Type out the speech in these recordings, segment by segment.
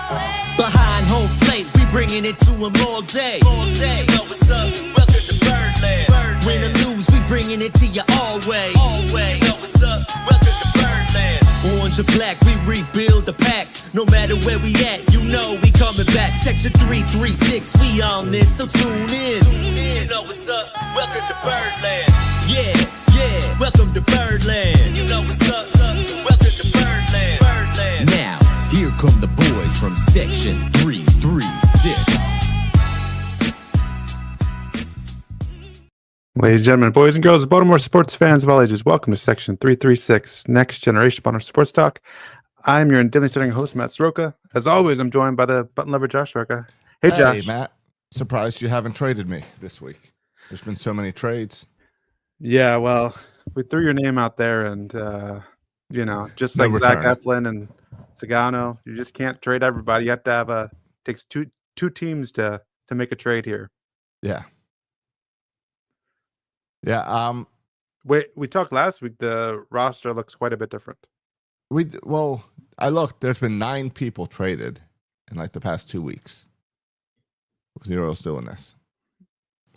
Behind home plate, we bringing it to them all day. You know what's up? Welcome to Birdland. Win or lose, we bringing it to you always. You know what's up? Welcome to Birdland. Orange or black, we rebuild the pack. No matter where we at, you know we coming back. Section 336, we on this, so tune in. You know what's up? Welcome to Birdland. Yeah, welcome to Birdland. You know what's up? Welcome to Birdland. Now, here come the boys from Section 336. Ladies and gentlemen, boys and girls, Baltimore sports fans of all ages, welcome to Section 336, Next Generation Baltimore Sports Talk. I'm your daily starting host, Matt Soroka. As always, I'm joined by the button lover, Josh Soroka. Hey, Josh. Hey, Matt. Surprised you haven't traded me this week. There's been so many trades. Yeah, well, we threw your name out there, and, just like Zach Eflin and Sagano, you just can't trade everybody. You have to have takes two teams to make a trade here. Yeah. Yeah. We talked last week. The roster looks quite a bit different. I looked. There's been 9 people traded in like the past 2 weeks. With the Orioles doing this.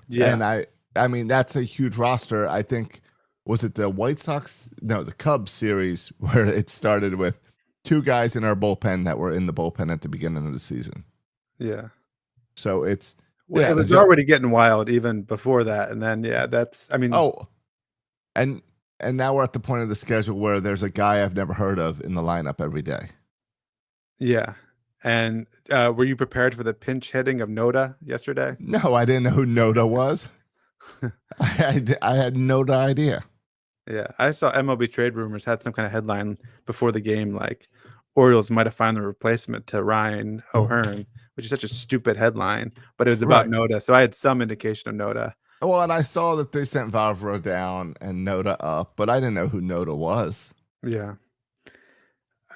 Yeah. And I mean, that's a huge roster. I think, was it the White Sox? No, the Cubs series where it started with 2 guys in our bullpen that were in the bullpen at the beginning of the season. Yeah. So it was already getting wild even before that. And then, and now we're at the point of the schedule where there's a guy I've never heard of in the lineup every day. Yeah. And were you prepared for the pinch hitting of Noda yesterday? No, I didn't know who Noda was. I had no idea. Yeah, I saw MLB Trade Rumors had some kind of headline before the game, like Orioles might have found the replacement to Ryan O'Hearn, which is such a stupid headline, but it was about Noda, so I had some indication of Noda. Well, and I saw that they sent Vavra down and Noda up, but I didn't know who Noda was. Yeah.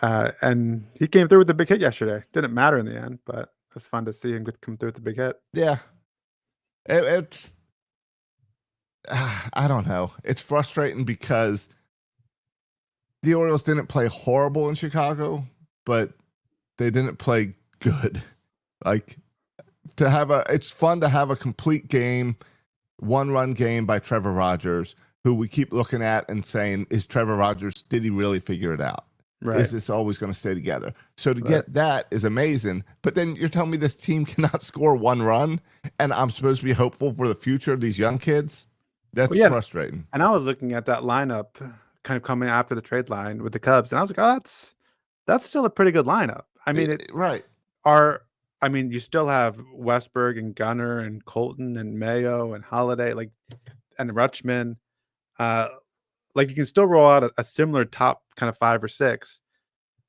And he came through with the big hit yesterday. Didn't matter in the end, but it was fun to see him come through with the big hit. Yeah. It's I don't know. It's frustrating because the Orioles didn't play horrible in Chicago, but they didn't play good. Like, it's fun to have a complete game, 1-run game by Trevor Rogers, who we keep looking at and saying, is Trevor Rogers, did he really figure it out? Right. Is this always going to stay together? So to get that is amazing. But then you're telling me this team cannot score 1 run, and I'm supposed to be hopeful for the future of these young kids? That's frustrating. And I was looking at that lineup kind of coming after the trade line with the Cubs, and I was like, oh, that's still a pretty good lineup. I mean, you still have Westberg and Gunnar and Colton and Mayo and Holiday, and Rutschman. You can still roll out a similar top kind of 5 or 6,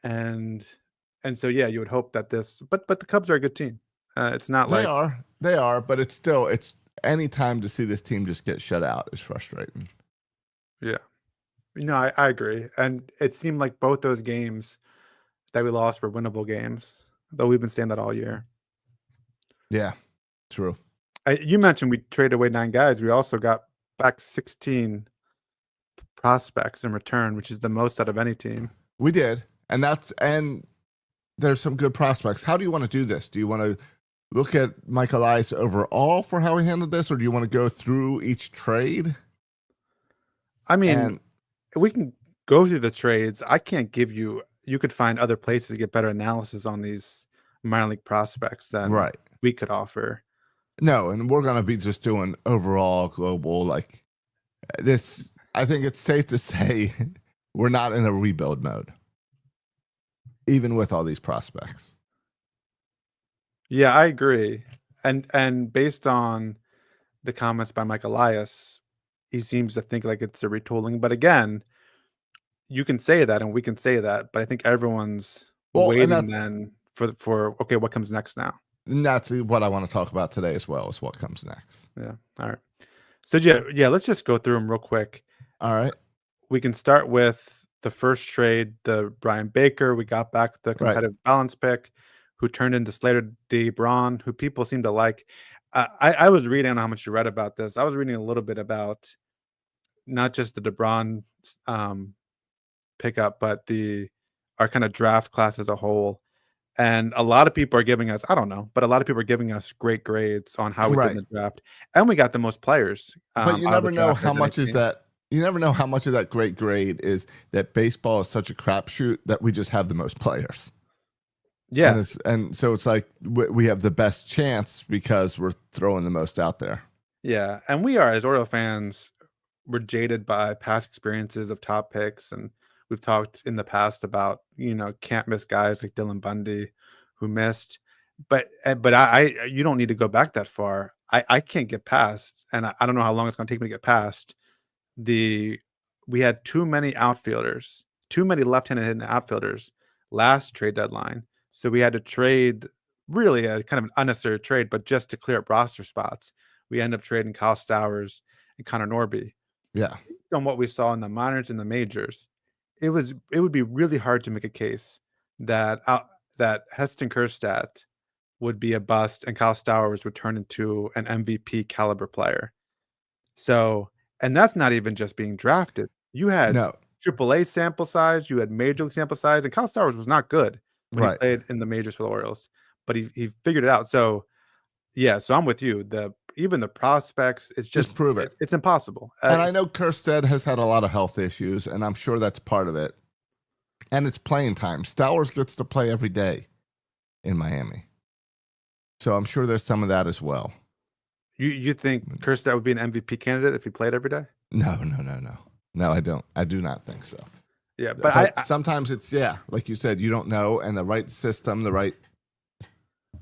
and so you would hope that but the Cubs are a good team. It's not they are, but it's any time to see this team just get shut out is frustrating. Yeah, I agree, and it seemed like both those games that we lost were winnable games, though we've been saying that all year. Yeah, true. You mentioned we traded away 9 guys. We also got back 16 prospects in return, which is the most out of any team. We did, and there's some good prospects. How do you want to do this? Do you want to look at Mike Elias overall for how he handled this, or do you want to go through each trade? I mean, we can go through the trades. I can't give you. You could find other places to get better analysis on these minor league prospects than we could offer. No, and we're going to be just doing overall global like this. I think it's safe to say we're not in a rebuild mode, even with all these prospects. Yeah, I agree. And based on the comments by Mike Elias, he seems to think like it's a retooling. But again, you can say that and we can say that, but I think everyone's waiting then for okay, what comes next now? And that's what I want to talk about today as well, is what comes next. Yeah. All right. So let's just go through them real quick. All right. We can start with the first trade, the Brian Baker. We got back the competitive balance pick, who turned into Slater DeBron, who people seem to like. I was reading, I don't know how much you read about this. I was reading a little bit about not just the DeBron pickup, but our kind of draft class as a whole. And a lot of people are giving us, I don't know, but a lot of people are giving us great grades on how we did in Right. the draft. And we got the most players But you out of the never know draft how as any much is team. that. You never know how much of that great grade is that baseball is such a crapshoot that we just have the most players. Yeah. And so it's like we have the best chance because we're throwing the most out there. Yeah. And we are, as Oriole fans, we're jaded by past experiences of top picks. And we've talked in the past about, can't miss guys like Dylan Bundy who missed. But you don't need to go back that far. I can't get past, and I don't know how long it's going to take me to get past we had too many outfielders, too many left-handed hitting outfielders last trade deadline. So we had to trade really a kind of an unnecessary trade, but just to clear up roster spots. We ended up trading Kyle Stowers and Connor Norby. Yeah. On what we saw in the minors and the majors, it would be really hard to make a case that that Heston Kjerstad would be a bust and Kyle Stowers would turn into an MVP caliber player. So, and that's not even just being drafted. You had No. AAA sample size, you had major league sample size, and Kyle Stowers was not good when he Right. played in the majors for the Orioles, but he figured it out. So, yeah, so I'm with you. Even the prospects, it's Just prove it. It's impossible. And I know Kjerstad has had a lot of health issues, and I'm sure that's part of it. And it's playing time. Stowers gets to play every day in Miami. So I'm sure there's some of that as well. You think Kjerstad would be an MVP candidate if he played every day? No. No, I don't. I do not think so. Yeah, but sometimes it's, like you said, you don't know, and the right system, the right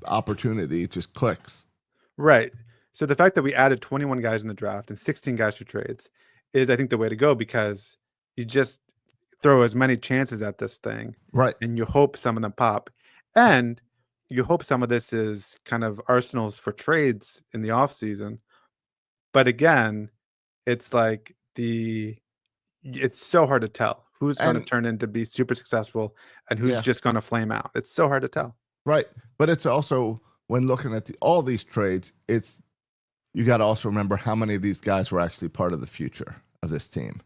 opportunity just clicks. Right. So the fact that we added 21 guys in the draft and 16 guys for trades is, I think, the way to go, because you just throw as many chances at this thing. Right. And you hope some of them pop. And you hope some of this is kind of arsenals for trades in the offseason. But again, it's like it's so hard to tell who's going to turn into be super successful and who's just going to flame out. It's so hard to tell. Right. But it's also, when looking at all these trades, you got to also remember how many of these guys were actually part of the future of this team.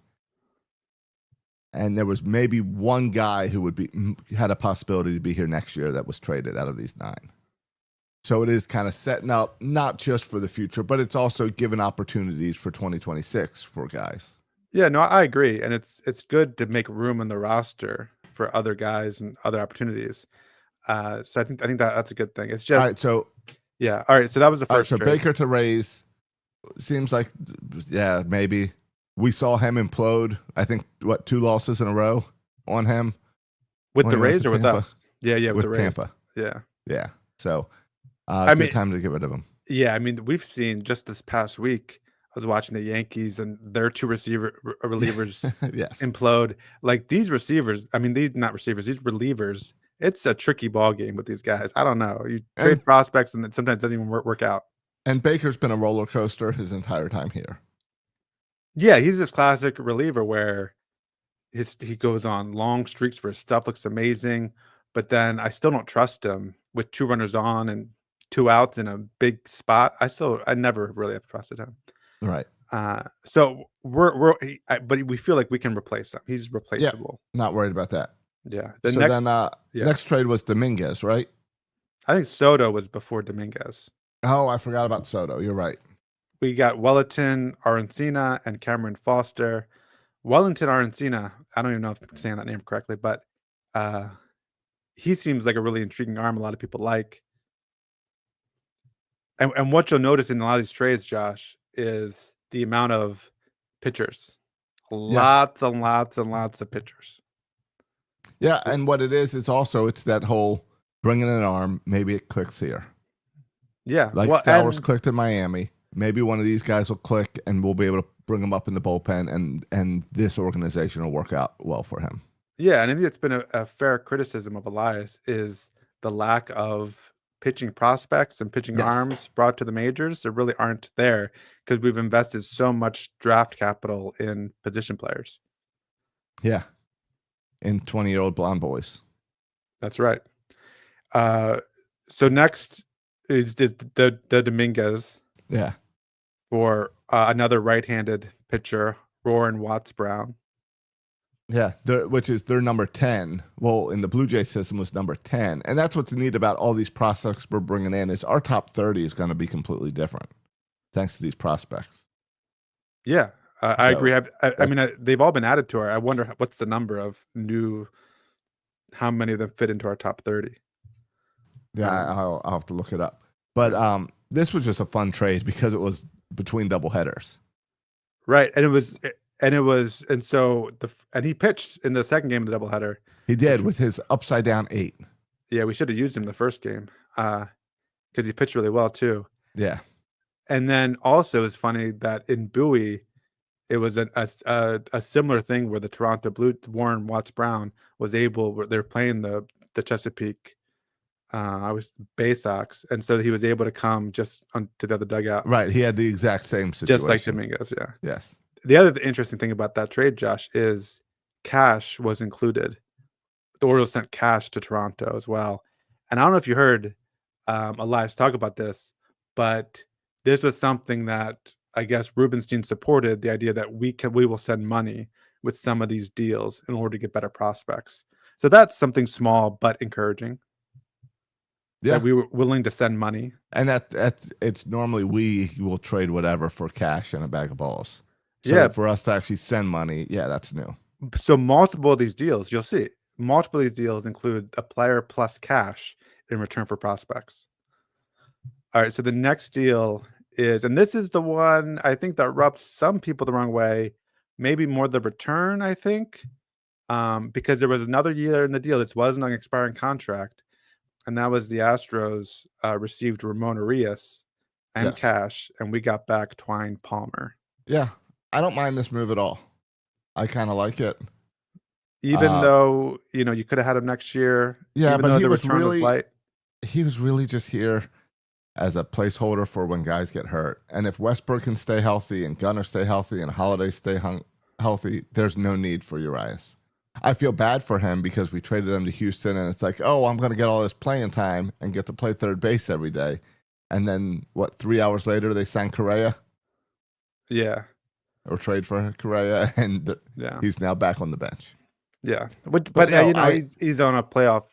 And there was maybe one guy who had a possibility to be here next year that was traded out of these 9. So it is kind of setting up not just for the future, but it's also giving opportunities for 2026 for guys. Yeah, no, I agree, and it's good to make room in the roster for other guys and other opportunities. So I think that's a good thing. It's just all right. So all right. So that was the first. So trade. Baker to Rays seems like maybe we saw him implode. I think 2 losses in a row on him with the Rays or with us. Yeah, with the Rays. Tampa. Yeah. So good time to get rid of him. Yeah, I mean, we've seen just this past week. I was watching the Yankees and their 2 relievers yes. implode. Like these receivers, I mean, these relievers. It's a tricky ball game with these guys. I don't know. You trade prospects and it sometimes doesn't even work out. And Baker's been a roller coaster his entire time here. Yeah, he's this classic reliever where he goes on long streaks where his stuff looks amazing, but then I still don't trust him with 2 runners on and 2 outs in a big spot. I never really have trusted him. Right. So but we feel like we can replace him. He's replaceable. Yeah, not worried about that. Yeah. Next trade was Dominguez, right? I think Soto was before Dominguez. Oh, I forgot about Soto. You're right. We got Wellington Arancina and Cameron Foster. Wellington Arancina, I don't even know if I'm saying that name correctly, but he seems like a really intriguing arm a lot of people like. And what you'll notice in a lot of these trades, Josh, is the amount of pitchers. Lots and lots and lots of pitchers. Yeah, and what it is also it's that whole bringing an arm. Maybe it clicks here. Yeah, like Stowers clicked in Miami. Maybe one of these guys will click, and we'll be able to bring him up in the bullpen, and this organization will work out well for him. Yeah, and I think it's been a fair criticism of Elias is the lack of pitching prospects and pitching arms brought to the majors. There really aren't there because we've invested so much draft capital in position players. Yeah. In 20-year-old blonde boys. That's right. So next is the Dominguez. Yeah. For another right-handed pitcher, Roran Watts Brown. Yeah, which is their number 10. Well, in the Blue Jay system was number 10. And that's what's neat about all these prospects we're bringing in is our top 30 is going to be completely different thanks to these prospects. Yeah, I So, agree. I mean, they've all been added to our. I wonder what's the number of new. How many of them fit into our top 30? yeah, I'll have to look it up. But this was just a fun trade because it was between doubleheaders. Right, and so he pitched in the second game of the doubleheader. He did with his upside down 8. Yeah, we should have used him the first game because he pitched really well too. Yeah. And then also it's funny that in Bowie, it was a similar thing where the Toronto Blue Warren Watts Brown was able. They're playing the Chesapeake. I was Bay Sox, and so he was able to come just to the other dugout. Right. He had the exact same situation. Just like Dominguez, yeah. Yes. The other interesting thing about that trade, Josh, is cash was included. The Orioles sent cash to Toronto as well. And I don't know if you heard Elias talk about this, but this was something that I guess Rubenstein supported, the idea that we will send money with some of these deals in order to get better prospects. So that's something small but encouraging. Yeah, that we were willing to send money. And it's normally we will trade whatever for cash and a bag of balls. So Yeah. for us to actually send money, yeah, that's new. So multiple of these deals, you'll see, multiple of these deals include a player plus cash in return for prospects. All right, so the next deal is, and this is the one I think that rubs some people the wrong way, maybe more the return, I think, because there was another year in the deal. This wasn't an expiring contract, and that was the Astros received Ramon Arias and Yes. cash, and we got back Twine Palmer. Yeah, I don't mind this move at all. I kind of like it. Even though, you could have had him next year. Yeah, even but though he the was return really light. he was really just here as a placeholder for when guys get hurt. And if Westbrook can stay healthy and Gunnar stay healthy and Holiday stay healthy, there's no need for Urias. I feel bad for him because we traded him to Houston and it's like, oh, I'm going to get all this playing time and get to play third base every day. And then, 3 hours later, they sign Correa? Yeah. Or trade for Correa, and he's now back on the bench. Yeah. But he's on a playoff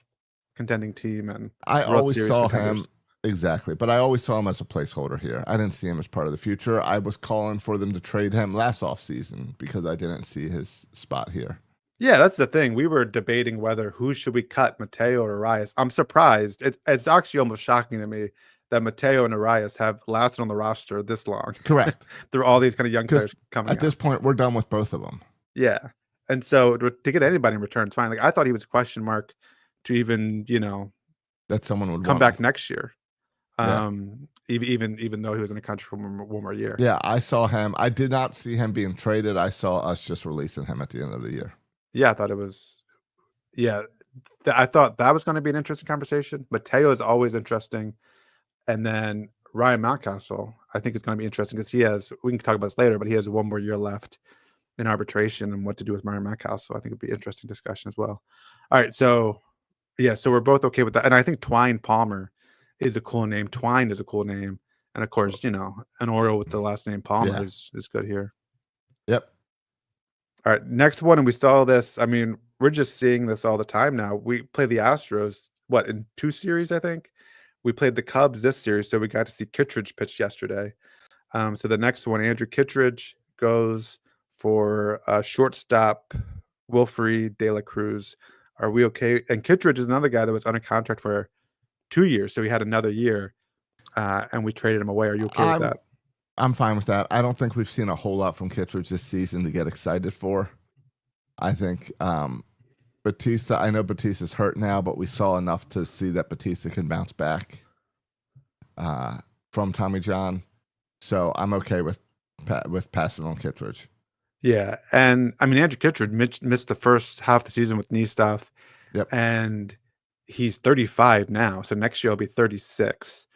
contending team. And I always saw him. Exactly. But I always saw him as a placeholder here. I didn't see him as part of the future. I was calling for them to trade him last offseason because I didn't see his spot here. Yeah, that's the thing. We were debating who should we cut, Mateo or Arias. I'm surprised. It's actually almost shocking to me that Mateo and Arias have lasted on the roster this long. Correct. There are all these kind of young players coming at this point, we're done with both of them. Yeah. And so to get anybody in return, it's fine. Like, I thought he was a question mark to even, that someone would come back next year. Yeah. Even though he was in a country for one more year. Yeah, I saw him. I did not see him being traded. I saw us just releasing him at the end of the year. Yeah, I thought it was. Yeah, I thought that was going to be an interesting conversation. Mateo is always interesting, and then Ryan Mountcastle, I think it's going to be interesting because we can talk about this later, but he has one more year left in arbitration, and what to do with Ryan Mountcastle, I think it'd be an interesting discussion as well. All right, so we're both okay with that, and I think Twine Palmer is a cool name. Twine is a cool name, and of course, an Oriole with the last name Palmer is good here. Yep. All right, next one, and we saw this. I mean, we're just seeing this all the time now. We play the Astros, in 2 series, I think? We played the Cubs this series, so we got to see Kittredge pitch yesterday. So the next one, Andrew Kittredge goes for shortstop Wilfrey De La Cruz. Are we okay? And Kittredge is another guy that was under contract for 2 years, so he had another year, and we traded him away. Are you okay with that? I'm fine with that. I don't think we've seen a whole lot from Kittredge this season to get excited for. I think Batista, I know Batista's hurt now, but we saw enough to see that Batista can bounce back from Tommy John. So I'm okay with passing on Kittredge. Yeah, and I mean, Andrew Kittredge missed the first half of the season with knee stuff. Yep. And he's 35 now, so next year he'll be 36.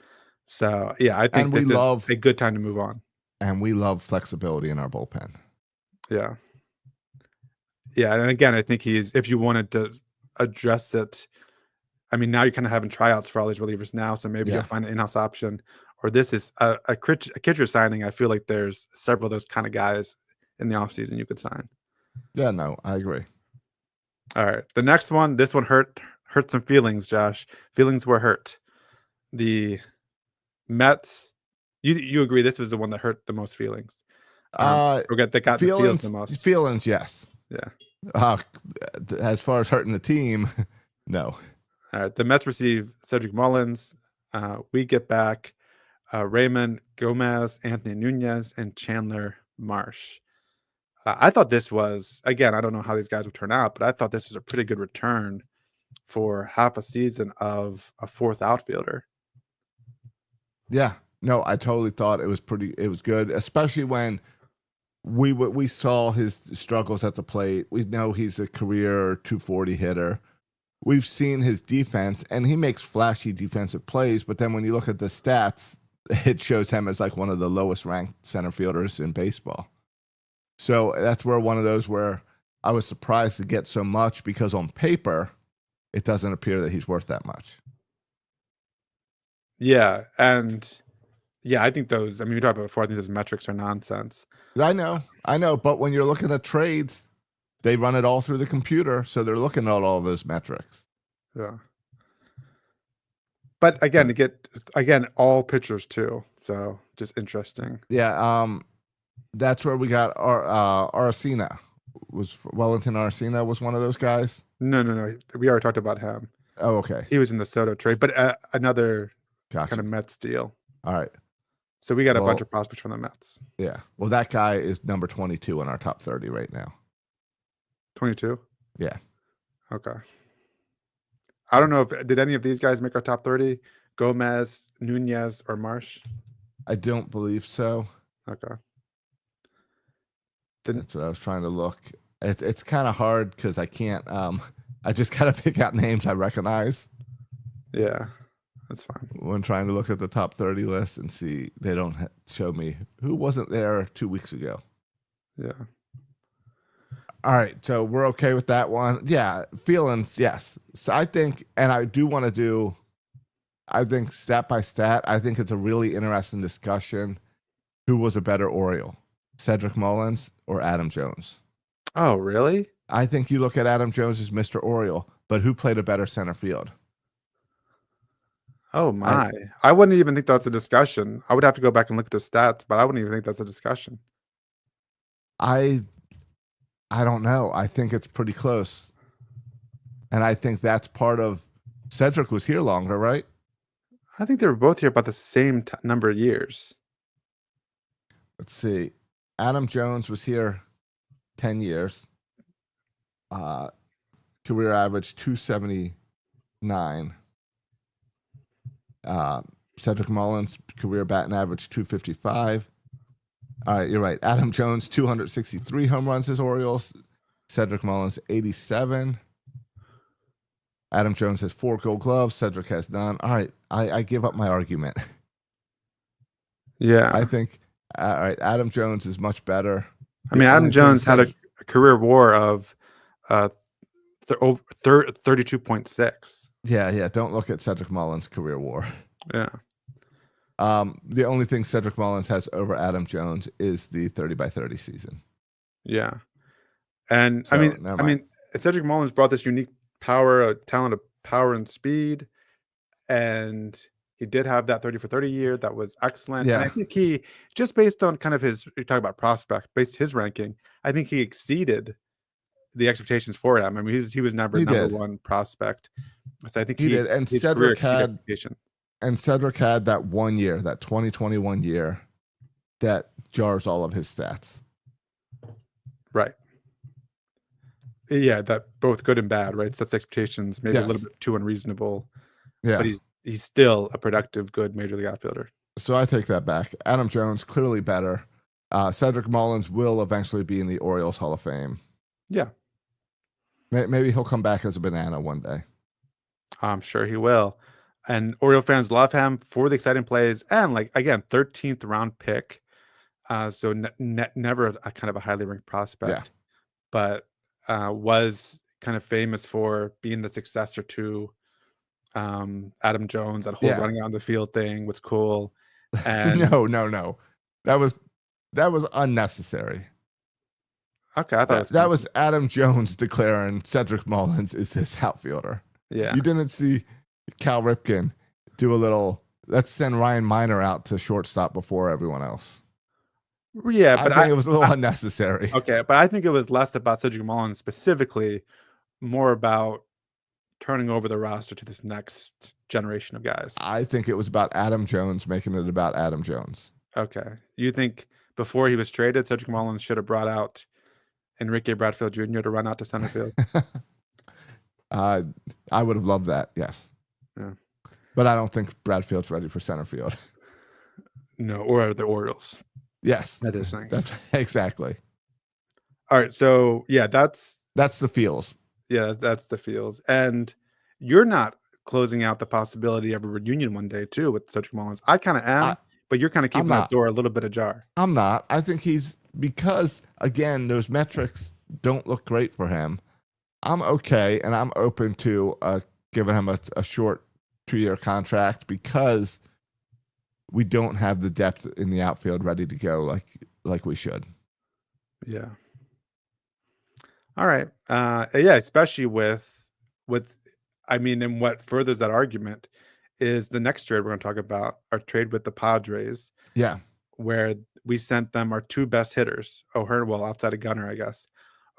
So, yeah, I think this is a good time to move on. And we love flexibility in our bullpen. Yeah. Yeah, and again, I think if you wanted to address it, I mean, now you're kind of having tryouts for all these relievers now, so maybe you'll find an in-house option. Or this is a Kittredge signing. I feel like there's several of those kind of guys in the offseason you could sign. Yeah, no, I agree. All right. The next one, this one hurt some feelings, Josh. Feelings were hurt. The Mets. You agree this was the one that hurt the most feelings? Forget that got the feels the most. Feelings, yes. Yeah. As far as hurting the team, no. All right. The Mets receive Cedric Mullins. We get back Raymond Gomez, Anthony Nunez, and Chandler Marsh. I thought this was, again, I don't know how these guys will turn out, but I thought this was a pretty good return for half a season of a fourth outfielder. Yeah. No, I totally thought it was good, especially when we saw his struggles at the plate. We know he's a career 240 hitter. We've seen his defense, and he makes flashy defensive plays, but then when you look at the stats, it shows him as like one of the lowest ranked center fielders in baseball. So that's one of those where I was surprised to get so much, because on paper, it doesn't appear that he's worth that much. Yeah, and yeah, I think those, we talked about before, I think those metrics are nonsense. I know, but when you're looking at trades, they run it all through the computer, so they're looking at all those metrics. Yeah. But again, to get all pitchers too, so just interesting. Yeah, that's where we got our Arcina. Was Wellington Arcina was one of those guys? No. We already talked about him. Oh, okay. He was in the Soto trade, but another Gotcha. kind of Mets deal. All right. So we got a bunch of prospects from the Mets. Yeah. Well, that guy is number 22 in our top 30 right now. 22? Yeah. Okay. I don't know did any of these guys make our top 30? Gomez, Nunez, or Marsh? I don't believe so. Okay. That's what I was trying to look. It's kind of hard because I can't. I just gotta pick out names I recognize. Yeah, that's fine. When trying to look at the top 30 list and see, they don't show me who wasn't there 2 weeks ago. Yeah. All right, so we're okay with that one. Yeah, feelings, yes. So I think, and I do want to do, I think stat by stat, I think it's a really interesting discussion. Who was a better Oriole, Cedric Mullins or Adam Jones? Oh, really? I think you look at Adam Jones as Mr. Oriole, but who played a better center field? Oh, my. I wouldn't even think that's a discussion. I would have to go back and look at the stats, but I wouldn't even think that's a discussion. I don't know. I think it's pretty close. And I think that's part of Cedric was here longer, right? I think they were both here about the same number of years. Let's see. Adam Jones was here 10 years. Career average 279. Cedric Mullins, career batting average 255. All right, you're right. Adam Jones, 263 home runs as Orioles. Cedric Mullins, 87. Adam Jones has 4 Gold Gloves. Cedric has none. All right, I give up my argument. Yeah. I think, all right, Adam Jones is much better. Adam Jones had a career WAR of 32.6. Yeah. Don't look at Cedric Mullins' career WAR. Yeah. The only thing Cedric Mullins has over Adam Jones is the 30-by-30 season. Yeah. And So, Cedric Mullins brought this unique talent of power and speed, and he did have that 30-for-30 year that was excellent. Yeah. And I think he, just based on kind of you talk about prospect, based his ranking, I think he exceeded the expectations for him. He was never number one prospect. So I think he did. And Cedric had that 1 year, that 2021 year, that jars all of his stats. Right. Yeah, that both good and bad, right? Sets expectations maybe a little bit too unreasonable. Yeah. But he's still a productive, good major league outfielder. So I take that back. Adam Jones, clearly better. Cedric Mullins will eventually be in the Orioles Hall of Fame. Yeah. Maybe he'll come back as a banana one day. I'm sure he will. And Oriole fans love him for the exciting plays. And, again, 13th round pick. So never a kind of a highly ranked prospect. Yeah. But was kind of famous for being the successor to Adam Jones. That whole running out on the field thing was cool. And No. That was unnecessary. Okay, I thought it was That was Adam Jones declaring Cedric Mullins is his outfielder. yeah. You didn't see Cal Ripken do a little, let's send Ryan Miner out to shortstop before everyone else. Yeah, I but think it was a little unnecessary. okay, but I think it was less about Cedric Mullins specifically, more about turning over the roster to this next generation of guys. I think it was about Adam Jones making it about Adam Jones. Okay. You think before he was traded, Cedric Mullins should have brought out Enrique Bradfield Jr. to run out to center field? I would have loved that, yes. Yeah. But I don't think Bradfield's ready for center field. No, or the Orioles. Yes. That is nice. That's exactly. All right. So, yeah, that's the feels. Yeah, that's the feels. And you're not closing out the possibility of a reunion one day, too, with Cedric Mullins. I kind of am, but you're kind of keeping that door a little bit ajar. I'm not. I think because, again, those metrics don't look great for him. I'm okay, and I'm open to giving him a short 2-year contract because we don't have the depth in the outfield ready to go like we should. Yeah. All right. Yeah, especially with I mean, and what furthers that argument is the next trade we're going to talk about, our trade with the Padres. Yeah. Where we sent them our 2 best hitters, O'Hearn, well, outside of Gunnar, I guess.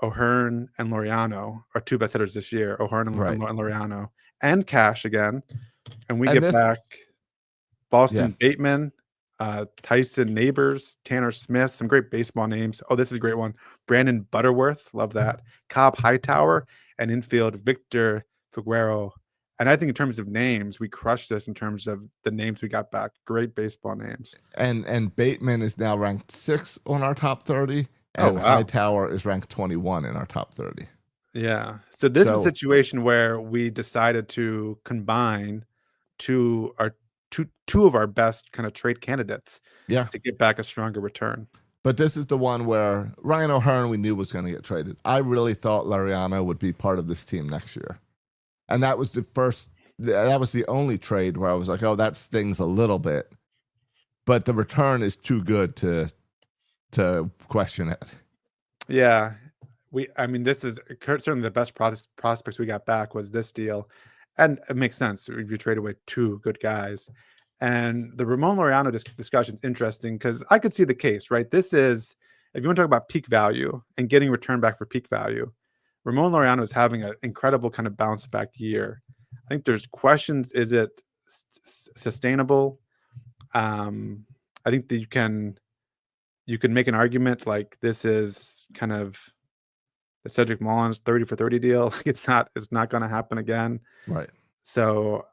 O'Hearn and Laureano, our 2 best hitters this year, O'Hearn and Laureano, and Cash again. And we get back Boston Bateman, Tyson Neighbors, Tanner Smith, some great baseball names. Oh, this is a great one. Brandon Butterworth, love that. Cobb Hightower, and infield Victor Figueroa. And I think in terms of names, we crushed this in terms of the names we got back. Great baseball names. And Bateman is now ranked 6 on our top 30, and Hightower is ranked 21 in our top 30. Yeah. So this is a situation where we decided to combine two of our best kind of trade candidates to get back a stronger return. But this is the one where Ryan O'Hearn we knew was going to get traded. I really thought Laureano would be part of this team next year. And that was the only trade where I was like, oh, that stings a little bit. But the return is too good to question it. Yeah. This is certainly the best prospects we got back was this deal. And it makes sense if you trade away 2 good guys. And the Ramon Laureano discussion is interesting because I could see the case, right? This is, if you want to talk about peak value and getting return back for peak value, Ramon Laureano is having an incredible kind of bounce back year. I think there's questions. Is it sustainable? I think that you can make an argument like this is kind of the Cedric Mullins 30 for 30 deal. It's not going to happen again. Right. So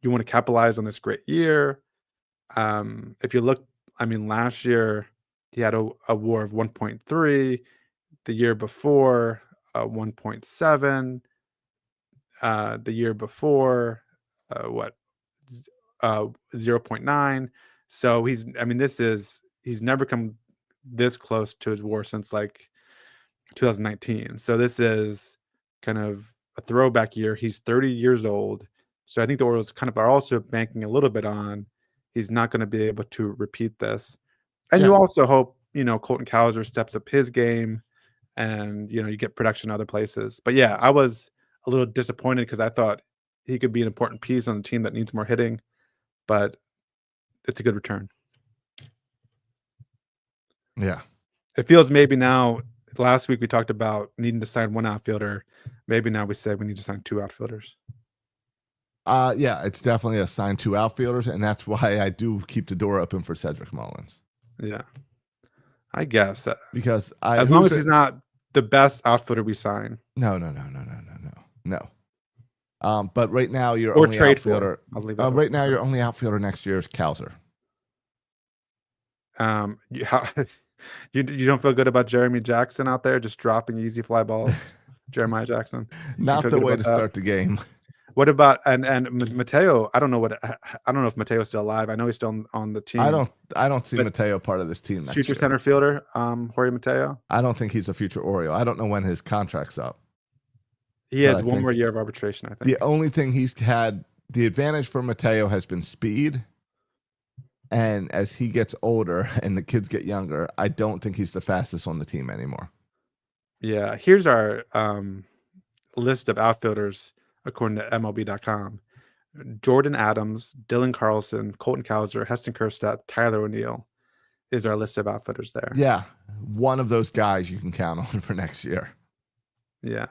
you want to capitalize on this great year. If you look, last year he had a WAR of 1.3. The year before, 1.7. The year before, 0.9. So he's never come this close to his WAR since like 2019. So this is kind of a throwback year. He's 30 years old. So I think the Orioles kind of are also banking a little bit on he's not going to be able to repeat this. And you also hope, Colton Cowser steps up his game and, you get production other places. But yeah, I was a little disappointed because I thought he could be an important piece on a team that needs more hitting, but it's a good return. Yeah. It feels maybe now, last week we talked about needing to sign 1 outfielder. Maybe now we say we need to sign 2 outfielders. Yeah, it's definitely a sign 2 outfielders, and that's why I do keep the door open for Cedric Mullins. Yeah. I guess. Because as long as he's not the best outfielder we sign. No. But right now your or only trade outfielder. Right now your only outfielder next year is Cowser. You don't feel good about Jeremy Jackson out there just dropping easy fly balls? Jeremiah Jackson. Not the way to start the game. What about and Mateo? I don't know if Mateo's still alive. I know he's still on the team. I don't see Mateo part of this team next future year. Center fielder, Jorge Mateo. I don't think he's a future Oriole. I don't know when his contract's up. He has 1 more year of arbitration, I think. The only thing he's had, the advantage for Mateo has been speed. And as he gets older and the kids get younger, I don't think he's the fastest on the team anymore. Yeah, here's our list of outfielders according to MLB.com. Jordan Adams, Dylan Carlson, Colton Cowser, Heston Kjerstad, Tyler O'Neill is our list of outfielders there. Yeah, one of those guys you can count on for next year. Yeah.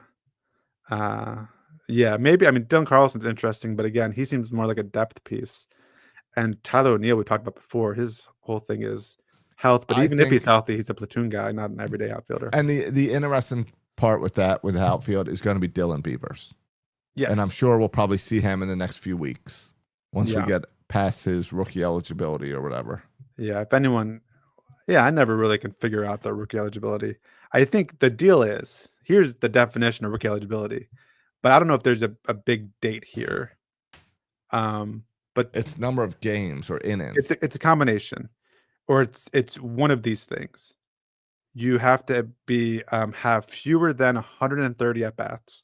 Yeah, maybe. I mean, Dylan Carlson's interesting, but again, he seems more like a depth piece. And Tyler O'Neill, we talked about before, his whole thing is health. But I even if he's think- healthy, he's a platoon guy, not an everyday outfielder. And the interesting part with that, with the outfield, is going to be Dylan Beavers. Yes. And I'm sure we'll probably see him in the next few weeks once we Yeah. get past his rookie eligibility or whatever. Yeah, if anyone, I never really can figure out the rookie eligibility. I think the deal is, here's the definition of rookie eligibility, but I don't know if there's a big date here. But It's number of games or innings. it's a combination, or it's one of these things. You have to be have fewer than 130 at bats.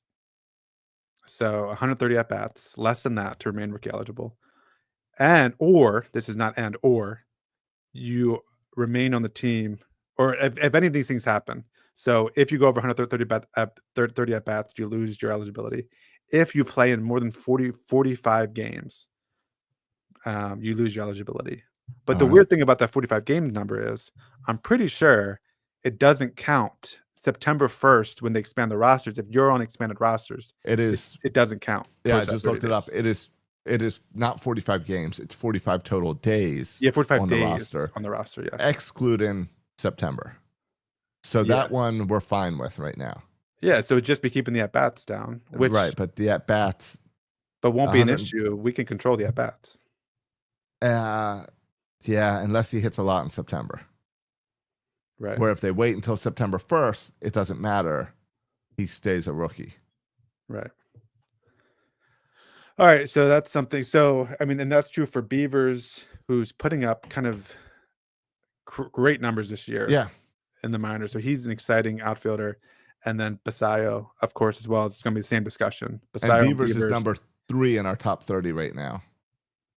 So 130 at bats, less than that to remain rookie eligible, or this is not or you remain on the team, or if any of these things happen. So if you go over 130 at bats, you lose your eligibility. If you play in more than 45 games, you lose your eligibility. But the weird thing about that 45 game number is, I'm pretty sure it doesn't count September 1st when they expand the rosters. If you're on expanded rosters, It is. it doesn't count. Yeah, I towards that just 30 looked it up. days. It is not 45 games. It's 45 total days. Yeah, 45 on days the roster, on the roster. Yes, excluding September. So Yeah. that one we're fine with right now. yeah. So it'd just be keeping the at bats down, which Right, but the at bats, but won't be an 100 issue. We can control the at bats. yeah, unless he hits a lot in September. Right. Where if they wait until September 1st, it doesn't matter. He stays a rookie. Right. All right. So that's something. So, I mean, and that's true for Beavers, who's putting up kind of great numbers this year Yeah, in the minors. So he's an exciting outfielder. And then Basayo, of course, as well. It's going to be the same discussion. Basayo and Beavers is number 3 in our top 30 right now.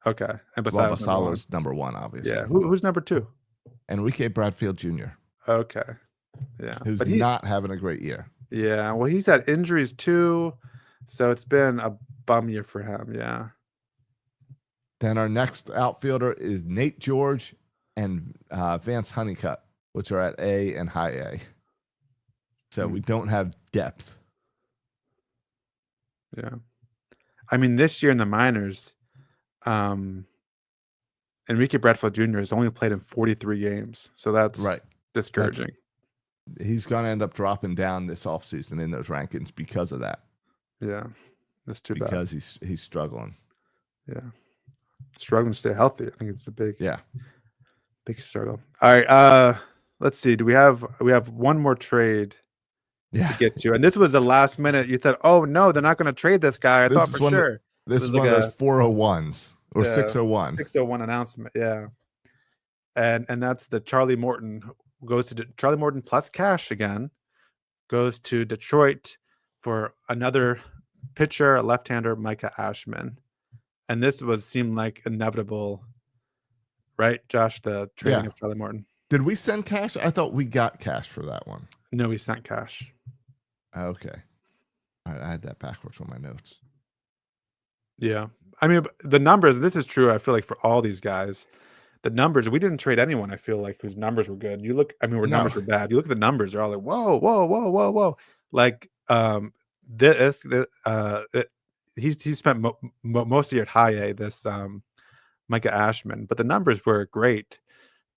Okay. And Well, Basayo's Basalo's number 1, obviously. Yeah. Who's number 2? Enrique Bradfield Jr., Okay. Yeah. who's But not having a great year. yeah. Well, he's had injuries too. So it's been a bum year for him. Yeah. Then our next outfielder is Nate George and Vance Honeycutt, which are at A and high A. So we don't have depth. Yeah. I mean, this year in the minors, Enrique Bradfield Jr. has only played in 43 games. So that's Right. discouraging. He's going to end up dropping down this offseason in those rankings because of that. Yeah. That's too bad. Because he's struggling. Yeah. Struggling to stay healthy. I think it's the big struggle. All right. Let's see. We have one more trade to get to. And this was the last minute. You thought, oh no, they're not going to trade this guy. I thought for sure. This is one of those 401s or 601. 601 announcement. Yeah. And that's the Charlie Morton goes to Charlie Morton plus cash again, goes to Detroit for another pitcher, a left-hander, Micah Ashman. And this seemed like inevitable, right, Josh? The trading of Charlie Morton. Did we send cash? I thought we got cash for that one. No, we sent cash. Okay. All right, I had that backwards on my notes. Yeah. I mean, the numbers, this is true, I feel like, for all these guys. The numbers, we didn't trade anyone, I feel like, whose numbers were good. You look, I mean, numbers were bad. You look at the numbers, they're all like, whoa, whoa, whoa, whoa, whoa. Like, he spent most of the year at high A, this Micah Ashman, but the numbers were great.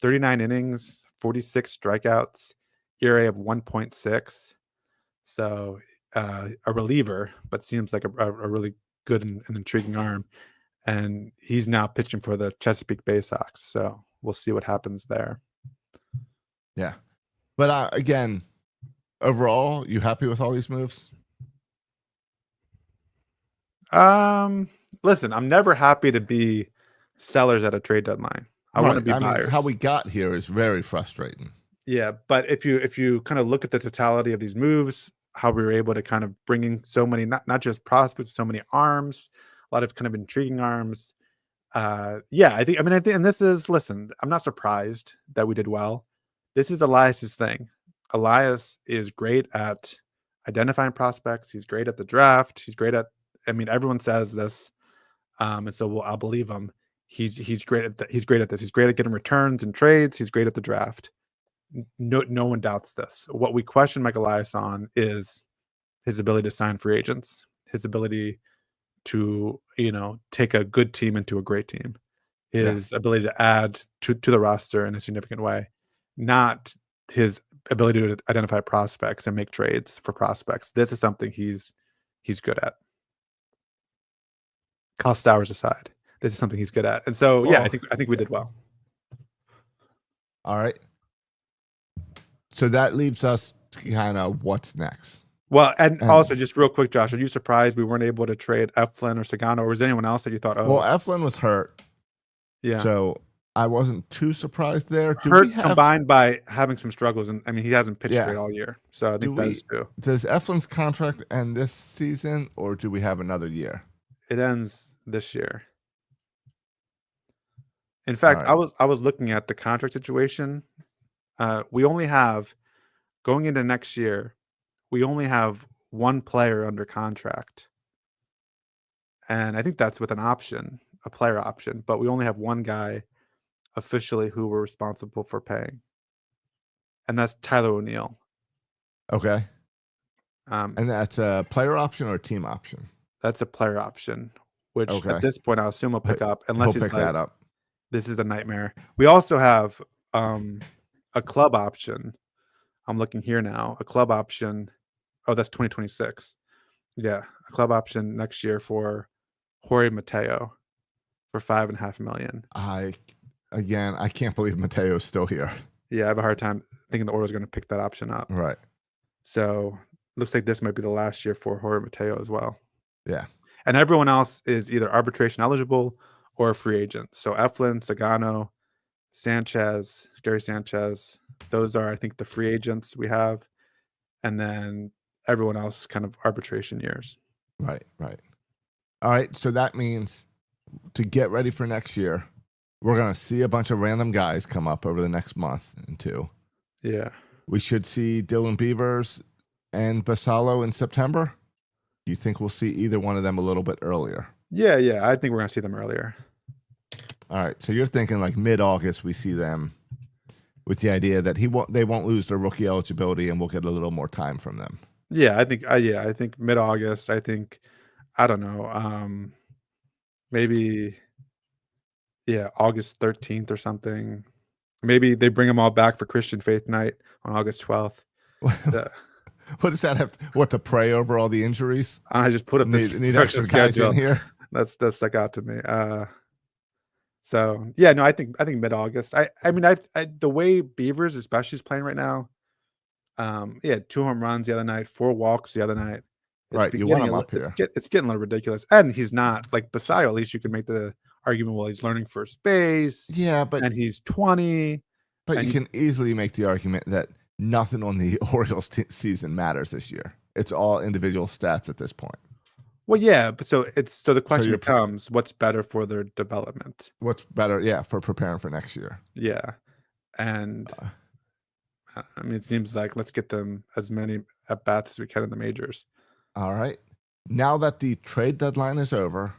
39 innings, 46 strikeouts, ERA of 1.6. So a reliever, but seems like a really good and intriguing arm. And he's now pitching for the Chesapeake Bay Sox. So we'll see what happens there. Yeah. But again, overall, you happy with all these moves? Listen, I'm never happy to be sellers at a trade deadline. I want to be buyers. Mean, how we got here is very frustrating. Yeah, but if you kind of look at the totality of these moves, how we were able to kind of bring in so many, not just prospects, so many arms, a lot of kind of intriguing arms. I think, and this is, listen, I'm not surprised that we did well. This is Elias's thing. Elias is great at identifying prospects. He's great at the draft. He's great at. I mean, everyone says this, and so I'll believe him. He's great at he's great at this. He's great at getting returns and trades. He's great at the draft. No one doubts this. What we question Mike Elias on is his ability to sign free agents, his ability to take a good team into a great team, his ability to add to the roster in a significant way, not his ability to identify prospects and make trades for prospects. This is something he's good at. Kyle Stowers aside, this is something he's good at. And so, yeah, I think we did well. All right. So that leaves us to kind of what's next. Well, and also just real quick, Josh, are you surprised we weren't able to trade Eflin or Sagano, or was there anyone else that you thought, Well, Eflin was hurt. Yeah. So I wasn't too surprised there. Combined by having some struggles, and I mean, he hasn't pitched great all year. So I think that's true. Does Eflin's contract end this season, or do we have another year? It ends this year. In fact, I was looking at the contract situation. We only have, going into next year, we only have one player under contract. And I think that's with an option, a player option, but we only have one guy officially who we're responsible for paying. And that's Tyler O'Neill. Okay. And that's a player option or a team option? That's a player option, which at this point I'll assume he'll pick up unless he'll pick that up. This is a nightmare. We also have a club option. I'm looking here now. A club option. Oh, that's 2026. Yeah, a club option next year for Jorge Mateo for $5.5 million. I can't believe Mateo's still here. Yeah, I have a hard time thinking the Orioles are going to pick that option up. Right. So looks like this might be the last year for Jorge Mateo as well. Yeah. And everyone else is either arbitration eligible or a free agent. So Eflin, Sagano, Sanchez, Gary Sanchez, those are, I think, the free agents we have. And then everyone else kind of arbitration years. Right. All right. So that means to get ready for next year, we're going to see a bunch of random guys come up over the next month and two. Yeah. We should see Dylan Beavers and Basallo in September. Do you think we'll see either one of them a little bit earlier? Yeah. I think we're going to see them earlier. All right. So you're thinking like mid-August we see them, with the idea that they won't lose their rookie eligibility and we'll get a little more time from them. Yeah, I think mid-August. I think, I don't know, maybe August 13th or something. Maybe they bring them all back for Christian Faith Night on August 12th. What does that have? What, to pray over all the injuries? I just put up this need extra guys in here. That's stuck out to me. So yeah, no, I think mid-August. I mean, the way Beavers especially is playing right now. He had 2 home runs the other night, 4 walks the other night. Right, you want him up here. It's getting a little ridiculous, and he's not like Basayo. At least you can make the argument, well, he's learning first base. Yeah, and he's 20. But you can easily make the argument that nothing on the Orioles season matters this year. It's all individual stats at this point. Well, yeah, but so the question becomes, what's better for their development? What's better, for preparing for next year? Yeah, and I mean, it seems like let's get them as many at bats as we can in the majors. All right. Now that the trade deadline is over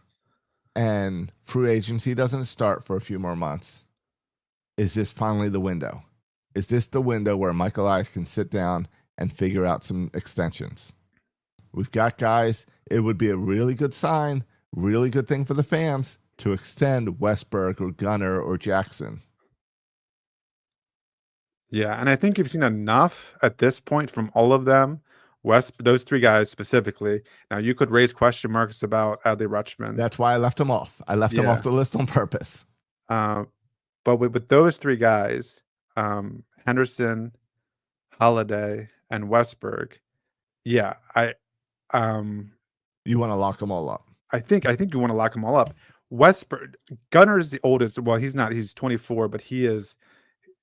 and free agency doesn't start for a few more months, is this finally the window? Is this the window where Mike Elias can sit down and figure out some extensions? We've got guys. It would be a really good sign, really good thing for the fans to extend Westberg or Gunnar or Jackson. Yeah, and I think you've seen enough at this point from all of them. Those 3 guys specifically. Now you could raise question marks about Adley Rutschman. That's why I left him off. I left him off the list on purpose. But with those 3 guys, Henderson, Holiday, and Westberg, yeah, you want to lock them all up. I think you want to lock them all up. Westberg, Gunnar is the oldest. Well, he's not. He's 24, but he's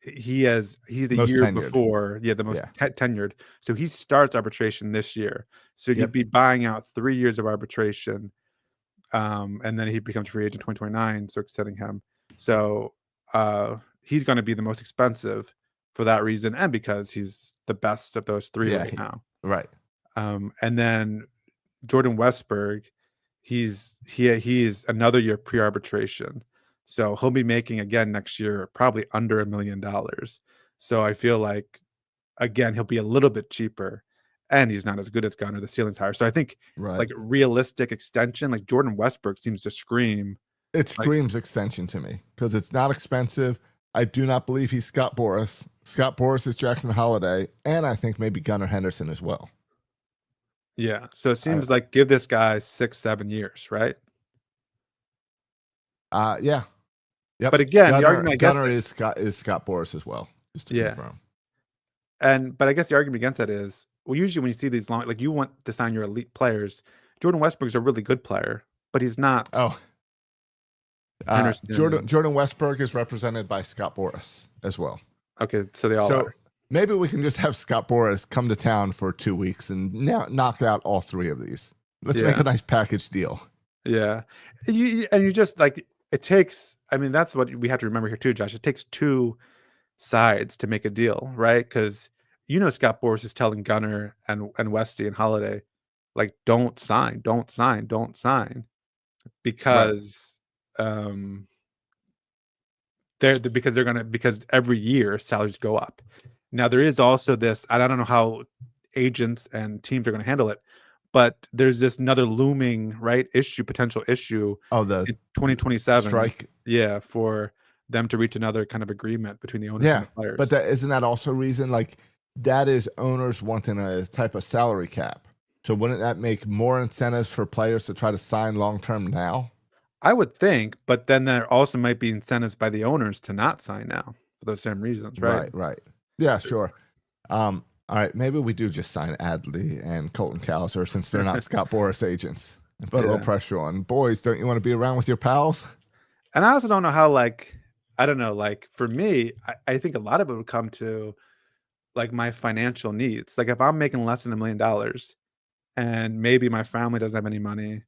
a most year tenured. Before. Yeah, the most tenured. So he starts arbitration this year. So you'd be buying out 3 years of arbitration, and then he becomes free agent 2029. So extending him. So he's going to be the most expensive for that reason, and because he's the best of those three right now. Right. And then Jordan Westberg, he is another year pre-arbitration, so he'll be making again next year probably under $1 million. So I feel like again he'll be a little bit cheaper, and he's not as good as Gunnar. The ceiling's higher, so I think like realistic extension, like Jordan Westberg seems to scream. It screams extension to me because it's not expensive. I do not believe he's Scott Boras. Scott Boras is Jackson Holliday, and I think maybe Gunnar Henderson as well. Yeah, so it seems like give this guy 6-7 years, right? Yeah. Yep. But again, the argument I guess Gunnar is Scott Boras as well, just to confirm. But I guess the argument against that is, well, usually when you see these long, like you want to sign your elite players. Jordan Westberg's a really good player, but he's not. Jordan Westberg is represented by Scott Boras as well. Okay, so they all are. Maybe we can just have Scott Boras come to town for 2 weeks and knock out all three of these. Let's make a nice package deal. Yeah. You just like, it takes, I mean, that's what we have to remember here too, Josh. It takes two sides to make a deal, right? Because Scott Boras is telling Gunnar and Westy and Holiday, like, don't sign, because because every year salaries go up. Now there is also this, and I don't know how agents and teams are going to handle it, but there's this another looming potential issue. In 2027 strike. Yeah, for them to reach another kind of agreement between the owners and the players. But isn't that also a reason, like, that is owners wanting a type of salary cap? So wouldn't that make more incentives for players to try to sign long-term now? I would think, but then there also might be incentives by the owners to not sign now for those same reasons, right? Right. Yeah, sure. All right, maybe we do just sign Adley and Colton Cowser since they're not Scott Boras agents. And put a little pressure on. Boys, don't you want to be around with your pals? And I also don't know how, I don't know, for me, I think a lot of it would come to my financial needs. Like if I'm making less than $1 million and maybe my family doesn't have any money,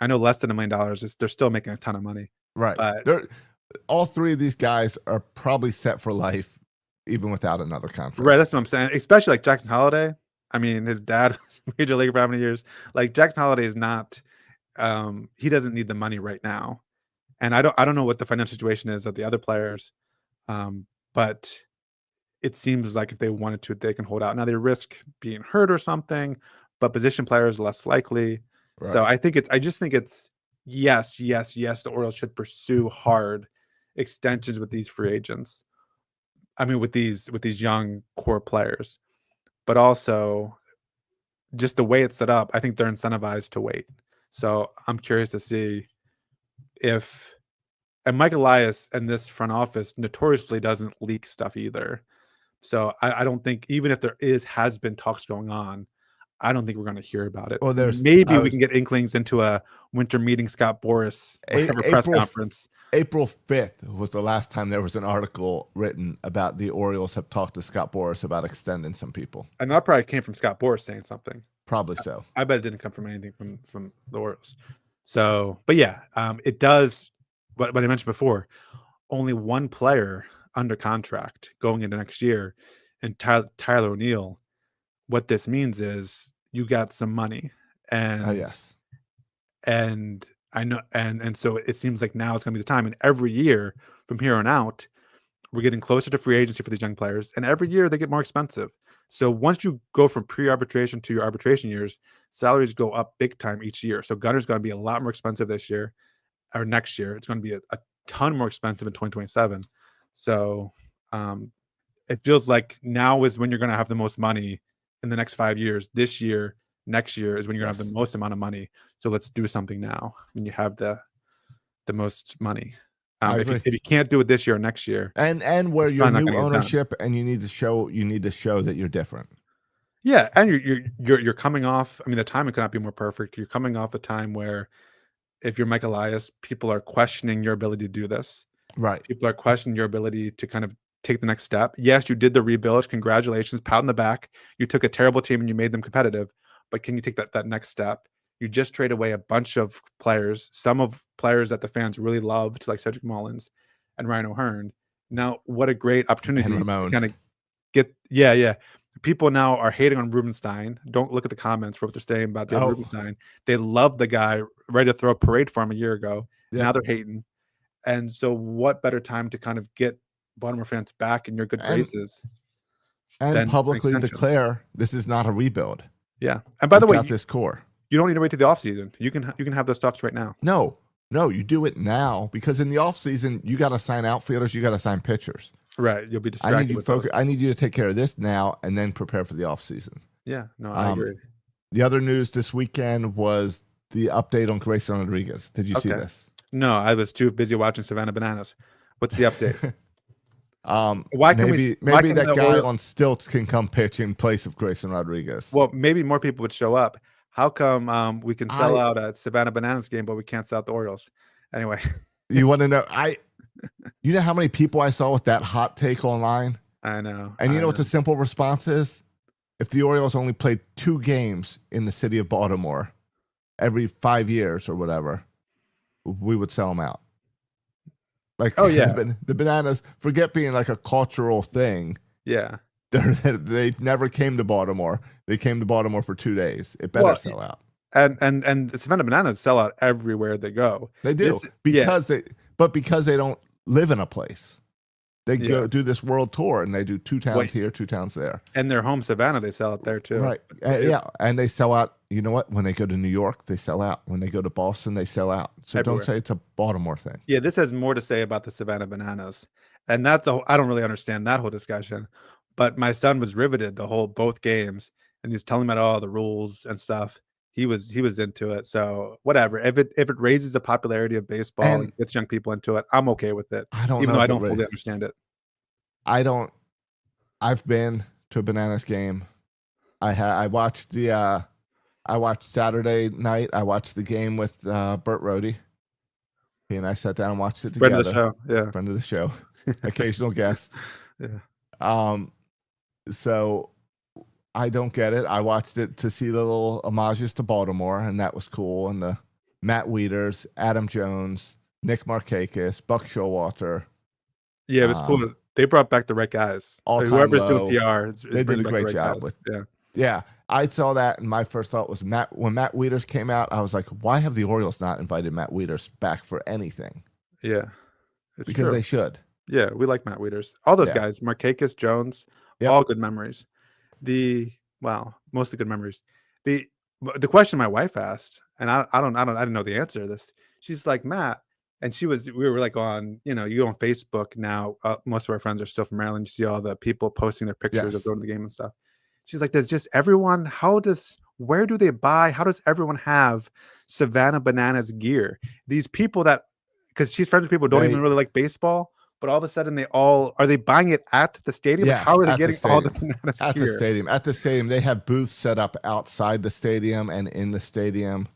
I know less than $1 million they're still making a ton of money. Right. But all three of these guys are probably set for life, even without another contract. Right. That's what I'm saying. Especially like Jackson Holiday. I mean, his dad was a major leaguer for how many years? Like Jackson Holiday is not. He doesn't need the money right now, and I don't know what the financial situation is of the other players, but it seems like if they wanted to, they can hold out. Now they risk being hurt or something, but position players less likely. Right. So I just think it's yes. The Orioles should pursue hard extensions with these free agents. I mean, with these young core players, but also just the way it's set up, I think they're incentivized to wait. So I'm curious to see and Mike Elias and this front office notoriously doesn't leak stuff either. So I don't think, even if there has been talks going on, I don't think we're going to hear about it. Well, we can get inklings into a winter meeting, Scott Boras press conference. April 5th was the last time there was an article written about the Orioles have talked to Scott Boras about extending some people. And that probably came from Scott Boras saying something. Probably so. I bet it didn't come from anything from the Orioles. So, but yeah, it does. What I mentioned before, only one player under contract going into next year, and Tyler O'Neill. What this means is you got some money, and yes, and I know, and so it seems like now it's going to be the time. And every year from here on out, we're getting closer to free agency for these young players, and every year they get more expensive. So once you go from pre-arbitration to your arbitration years, salaries go up big time each year. So Gunnar's going to be a lot more expensive this year or next year. It's going to be a ton more expensive in 2027. So it feels like now is when you're going to have the most money in the next 5 years. This year, next year is when you're going to have the most amount of money. So let's do something now when you have the most money. If you can't do it this year or next year, and where you're new ownership and you need to show that you're different. Yeah, and you're coming off. I mean, the timing could not be more perfect. You're coming off a time where, if you're Mike Elias, people are questioning your ability to do this. Right. People are questioning your ability to kind of take the next step. Yes, you did the rebuild. Congratulations, pat on the back. You took a terrible team and you made them competitive. But can you take that next step? You just trade away a bunch of players, some of players that the fans really loved, like Cedric Mullins and Ryan O'Hearn. Now, what a great opportunity to kind of Yeah. People now are hating on Rubenstein. Don't look at the comments for what they're saying about David Oh. Rubenstein. They love the guy, ready to throw a parade for him a year ago. Yep. Now they're hating. And so what better time to kind of get Baltimore fans back in your good graces and than an publicly extension? declare this is not a rebuild. Yeah. And by the way, got this core. you don't need to wait to the offseason. You can have those talks right now. No, you do it now, because in the offseason, you got to sign outfielders, you got to sign pitchers. Right. You'll be distracted. I need you focus. I need you to take care of this now and then prepare for the offseason. Yeah. No, I agree. The other news this weekend was the update on Grayson Rodriguez. Did you see this? No, I was too busy watching Savannah Bananas. What's the update? Maybe that guy on stilts can come pitch in place of Grayson Rodriguez. Well, maybe more people would show up. How come we can sell out at Savannah Bananas game, but we can't sell out the Orioles? Anyway. You want to know? You know how many people I saw with that hot take online? I know. And you know what the simple response is? If the Orioles only played 2 games in the city of Baltimore every 5 years or whatever, we would sell them out. Like, oh yeah, the Bananas, forget being like a cultural thing. Yeah, they never came to Baltimore. They came to Baltimore for 2 days. It better sell out. And the Savannah Bananas sell out everywhere they go. They do because they don't live in a place. They go do this world tour, and they do 2 towns here, 2 towns there. And their home Savannah, they sell out there too. Right. And they sell out. You know what? When they go to New York, they sell out. When they go to Boston, they sell out. So everywhere. Don't say it's a Baltimore thing. Yeah, this has more to say about the Savannah Bananas. And that's I don't really understand that whole discussion. But my son was riveted both games, and he's telling me about all the rules and stuff. He was into it. So whatever. If it raises the popularity of baseball and gets young people into it, I'm okay with it. Even though I don't fully understand it. I've been to a Bananas game. I watched Saturday night. I watched the game with Burt Rohde. He and I sat down and watched it together. Friend of the show. Yeah. Friend of the show. Occasional guest. Yeah. So I don't get it. I watched it to see the little homages to Baltimore, and that was cool. And the Matt Wieters, Adam Jones, Nick Markakis, Buck Showalter. Yeah, it was cool. They brought back the right guys. Whoever's doing PR, they did a great job with. Yeah. I saw that, and my first thought was when Matt Wieters came out, I was like, why have the Orioles not invited Matt Wieters back for anything? Yeah, because true. They should. Yeah, we like Matt Wieters. All those guys, Markakis, Jones, all good memories. Mostly good memories. The question my wife asked, and I didn't know the answer to this. She's like, Matt, and we were like on, you go on Facebook now. Most of our friends are still from Maryland. You see all the people posting their pictures of going to the game and stuff. She's like, does just everyone? Where do they buy? How does everyone have Savannah Bananas gear? These people because she's friends with people who don't even really like baseball. But all of a sudden, are they buying it at the stadium? Yeah, how are they getting all the Bananas at gear? the stadium? At the stadium, they have booths set up outside the stadium and in the stadium.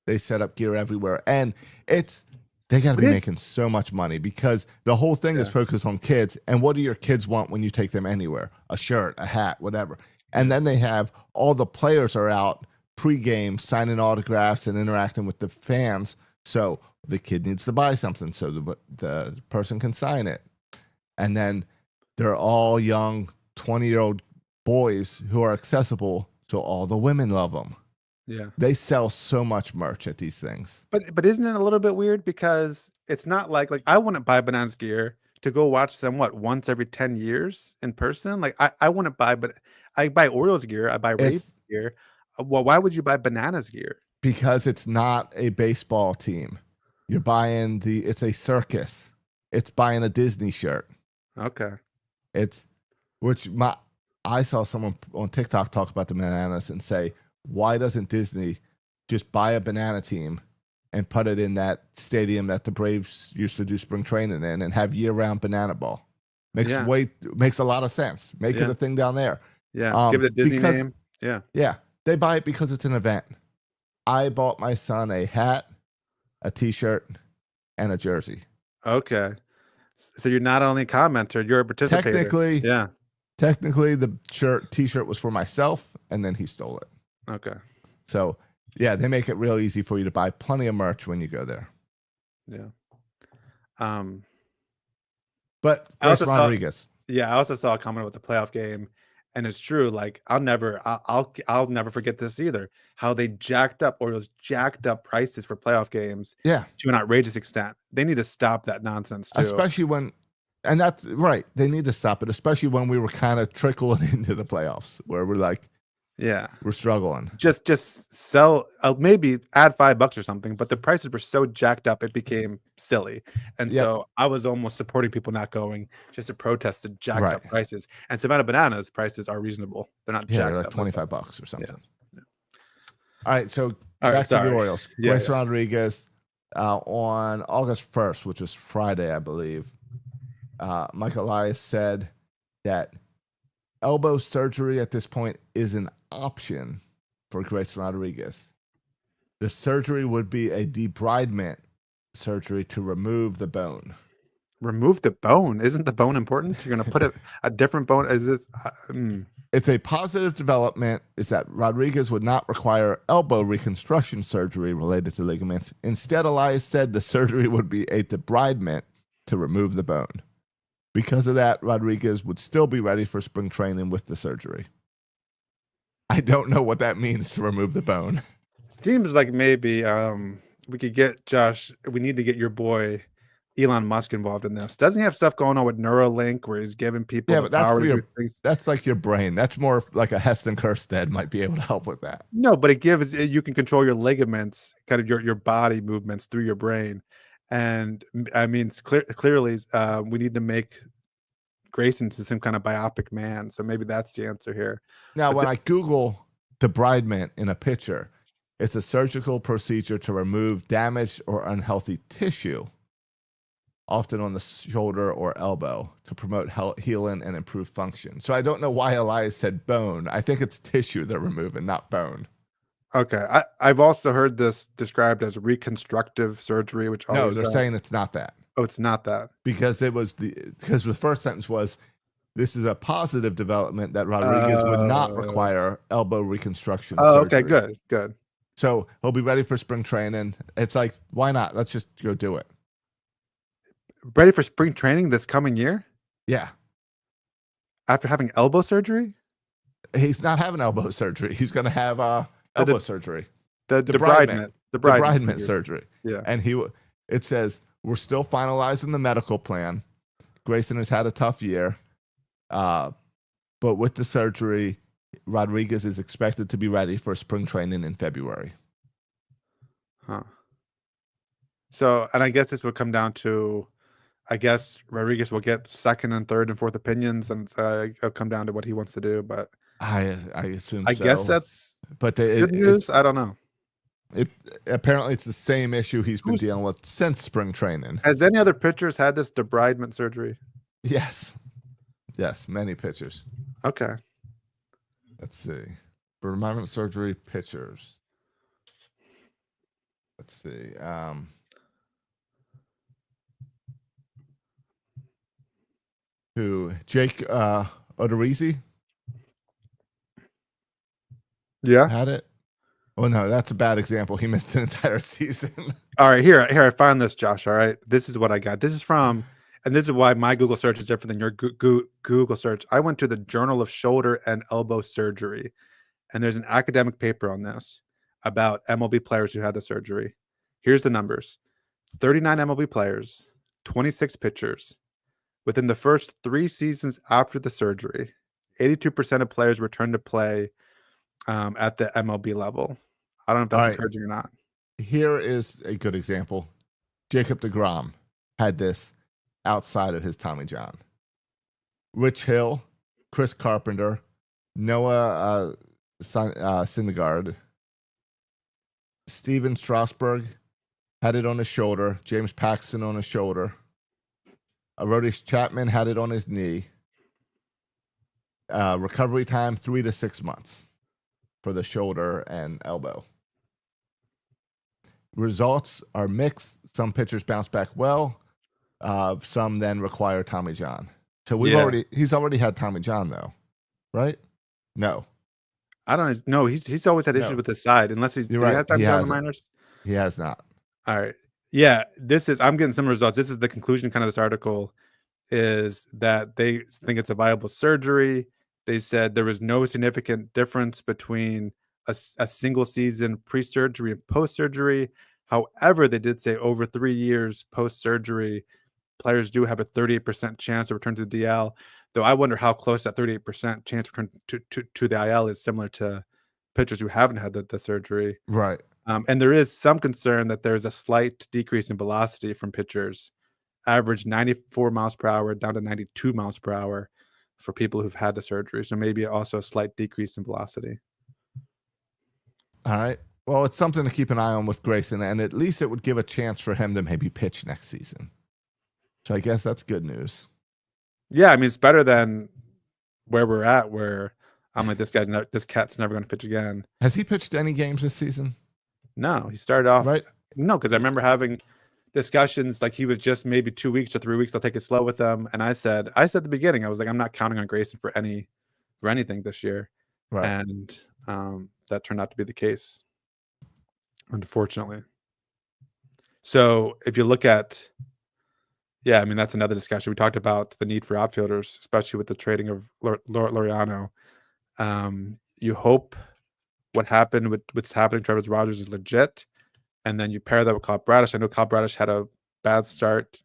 They set up gear everywhere, and they got to be making so much money because the whole thing is focused on kids. And what do your kids want when you take them anywhere? A shirt, a hat, whatever. And then they have all the players are out pregame signing autographs and interacting with the fans. So the kid needs to buy something so the person can sign it. And then they're all young 20-year-old boys who are accessible, so all the women love them. Yeah. They sell so much merch at these things. But isn't it a little bit weird because it's not like I wouldn't buy Bananas gear to go watch them once every 10 years in person? Like I wouldn't buy, but I buy Orioles gear, I buy Ravens gear. Well, why would you buy Bananas gear? Because it's not a baseball team. You're buying it's a circus. It's buying a Disney shirt. Okay. I saw someone on TikTok talk about the Bananas and say, why doesn't Disney just buy a banana team and put it in that stadium that the Braves used to do spring training in and have year-round banana ball? Makes a lot of sense. Make it a thing down there. Yeah, give it a Disney name. Yeah. Yeah, they buy it because it's an event. I bought my son a hat, a T-shirt, and a jersey. Okay. So you're not only a commenter, you're a participator. Technically, the T-shirt was for myself, and then he stole it. Okay. So, yeah, they make it real easy for you to buy plenty of merch when you go there. Yeah. But Grayson Rodriguez. Yeah, I also saw a comment about the playoff game, and it's true. Like I'll never forget this either. How they Orioles jacked up prices for playoff games Yeah, to an outrageous extent. They need to stop that nonsense too. especially when, and that's right. They need to stop it, especially when we were kind of trickling into the playoffs, where we're like, Yeah, we're struggling. just sell, maybe add $5 or something. But the prices were so jacked up, it became silly. And Yep. so I was almost supporting people not going just to protest the jacked Right. up prices. And Savannah Bananas prices are reasonable. They're not Yeah, jacked they're like up like that. $25 or something. Yeah. All right, so All right, back to the sorry. Orioles. Yeah, Grace yeah. Rodriguez on August 1st, which was Friday, I believe. Mike Elias said that elbow surgery at this point is an option for Grace Rodriguez. The surgery would be a debridement surgery to remove the bone. Remove the bone. Isn't the bone important? You're going to put a different bone. Is it? It's a positive development is that Rodriguez would not require elbow reconstruction surgery related to ligaments. Instead, Elias said the surgery would be a debridement to remove the bone. Because of that, Rodriguez would still be ready for spring training with the surgery. I don't know what that means to remove the bone. Seems like maybe we could get Josh. We need to get your boy Elon Musk involved in this. Doesn't he have stuff going on with Neuralink where he's giving people the But that's power for to do your, things? that's like your brain. That's more like a Heston Kerstead might be able to help with that. No, but it gives you can control your ligaments, kind of your body movements through your brain. And I mean, it's clearly we need to make Grayson to some kind of biopic man. So maybe that's the answer here. Now, But when I Google debridement in a picture, it's a surgical procedure to remove damaged or unhealthy tissue, often on the shoulder or elbow, to promote healing and improve function. So I don't know why Elias said bone. I think it's tissue they're removing, not bone. Okay, I've also heard this described as reconstructive surgery, which No, always they're saying it's not that. oh, it's not that. Because the first sentence was, this is a positive development that Rodriguez would not require elbow reconstruction surgery. Okay, good. So he'll be ready for spring training. It's like, why not? Let's just go do it. Ready for spring training this coming year Yeah. after having elbow surgery? He's not having elbow surgery. He's going to have elbow surgery. The debridement surgery. Yeah. And it says, we're still finalizing the medical plan. Grayson has had a tough year. But with the surgery, Rodriguez is expected to be ready for spring training in February. Huh. So, and I guess this would come down to, I guess Rodriguez will get second and third and fourth opinions, and it'll come down to what he wants to do. But I assume I so. guess that's good news. I don't know. Apparently it's the same issue he's been dealing with since spring training. Has any other pitchers had this debridement surgery? Yes, many pitchers. Okay. Let's see. Debridement surgery pitchers. Let's see. Who? Jake Odorizzi? Yeah. Had it? Oh, no, that's a bad example. He missed an entire season. All right, here I found this, Josh. All right, this is what I got. This is from, and this is why my Google search is different than your Google search. I went to the Journal of Shoulder and Elbow Surgery, and there's an academic paper on this about MLB players who had the surgery. Here's the numbers: 39 MLB players, 26 pitchers. Within the first 3 seasons after the surgery, 82% of players returned to play at the MLB level. I don't know if that's encouraging or not. Here is a good example. Jacob deGrom had this outside of his Tommy John. Rich Hill, Chris Carpenter, Noah Syndergaard, Steven Strasburg had it on his shoulder. James Paxton on his shoulder. Aroldis Chapman had it on his knee. Recovery time 3 to 6 months for the shoulder and elbow. Results are mixed. Some pitchers bounce back well. Some then require Tommy John. So he's already had Tommy John though, right? No, I don't know. He's always had issues with his side, unless he's. You're right. Have Tommy John in the minors? He has not. All right. Yeah, I'm getting some results. This is the conclusion kind of this article. is that they think it's a viable surgery. They said there was no significant difference between a single season pre-surgery and post-surgery. However, they did say over 3 years post-surgery, players do have a 38% chance to return to the DL, though I wonder how close that 38% chance to return to the IL is similar to pitchers who haven't had the surgery. Right. And there is some concern that there's a slight decrease in velocity from pitchers, average 94 miles per hour down to 92 miles per hour for people who've had the surgery. So maybe also a slight decrease in velocity. All right. Well, it's something to keep an eye on with Grayson, and at least it would give a chance for him to maybe pitch next season. So I guess that's good news. Yeah, I mean, it's better than where we're at, where I'm like, this cat's never going to pitch again. Has he pitched any games this season? No, he started off right. No, because I remember having discussions like he was just maybe 2 weeks or 3 weeks. I'll take it slow with them. And I said at the beginning, I was like, I'm not counting on Grayson for anything this year. Right. And that turned out to be the case, unfortunately. So if you look at, yeah, I mean, that's another discussion. We talked about the need for outfielders, especially with the trading of Laureano. You hope what's happening to Travis Rogers is legit, and then you pair that with Kyle Bradish. I know Kyle Bradish had a bad start.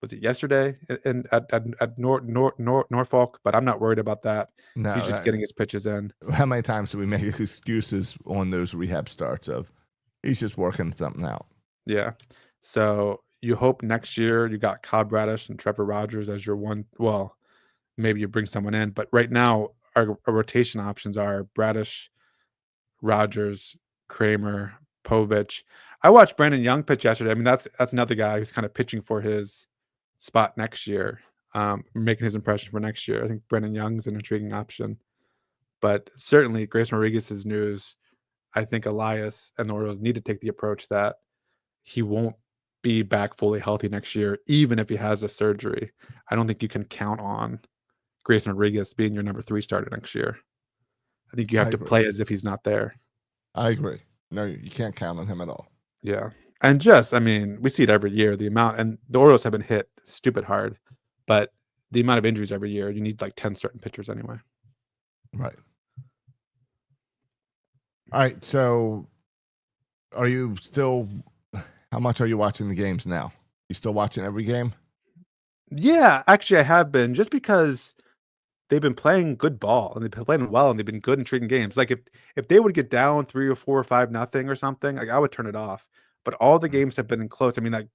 Was it yesterday at Norfolk? But I'm not worried about that. No, he's just getting his pitches in. How many times do we make excuses on those rehab starts of he's just working something out? Yeah. So you hope next year you got Kyle Bradish and Trevor Rogers as your one. Well, maybe you bring someone in, but right now our rotation options are Bradish, Rogers, Kramer, Povich. I watched Brandon Young pitch yesterday. I mean, that's another guy who's kind of pitching for his spot next year, making his impression for next year. I think Brandon Young's an intriguing option, but certainly Grayson Rodriguez's news. I think Elias and the Orioles need to take the approach that he won't be back fully healthy next year, even if he has a surgery. I don't think you can count on Grayson Rodriguez being your number 3 starter next year. I think you have to play as if he's not there. I agree. No, you can't count on him at all. Yeah. And just, I mean, we see it every year, the amount, and the Orioles have been hit stupid hard, but the amount of injuries every year, you need like 10 starting pitchers anyway. Right. All right. So are you still, how much are you watching the games now? You still watching every game? Yeah, actually I have been, just because they've been playing good ball and they've been playing well and they've been good in intriguing games. Like if they would get down 3 or 4 or 5-0 or something, like I would turn it off. But all the games have been close. I mean, like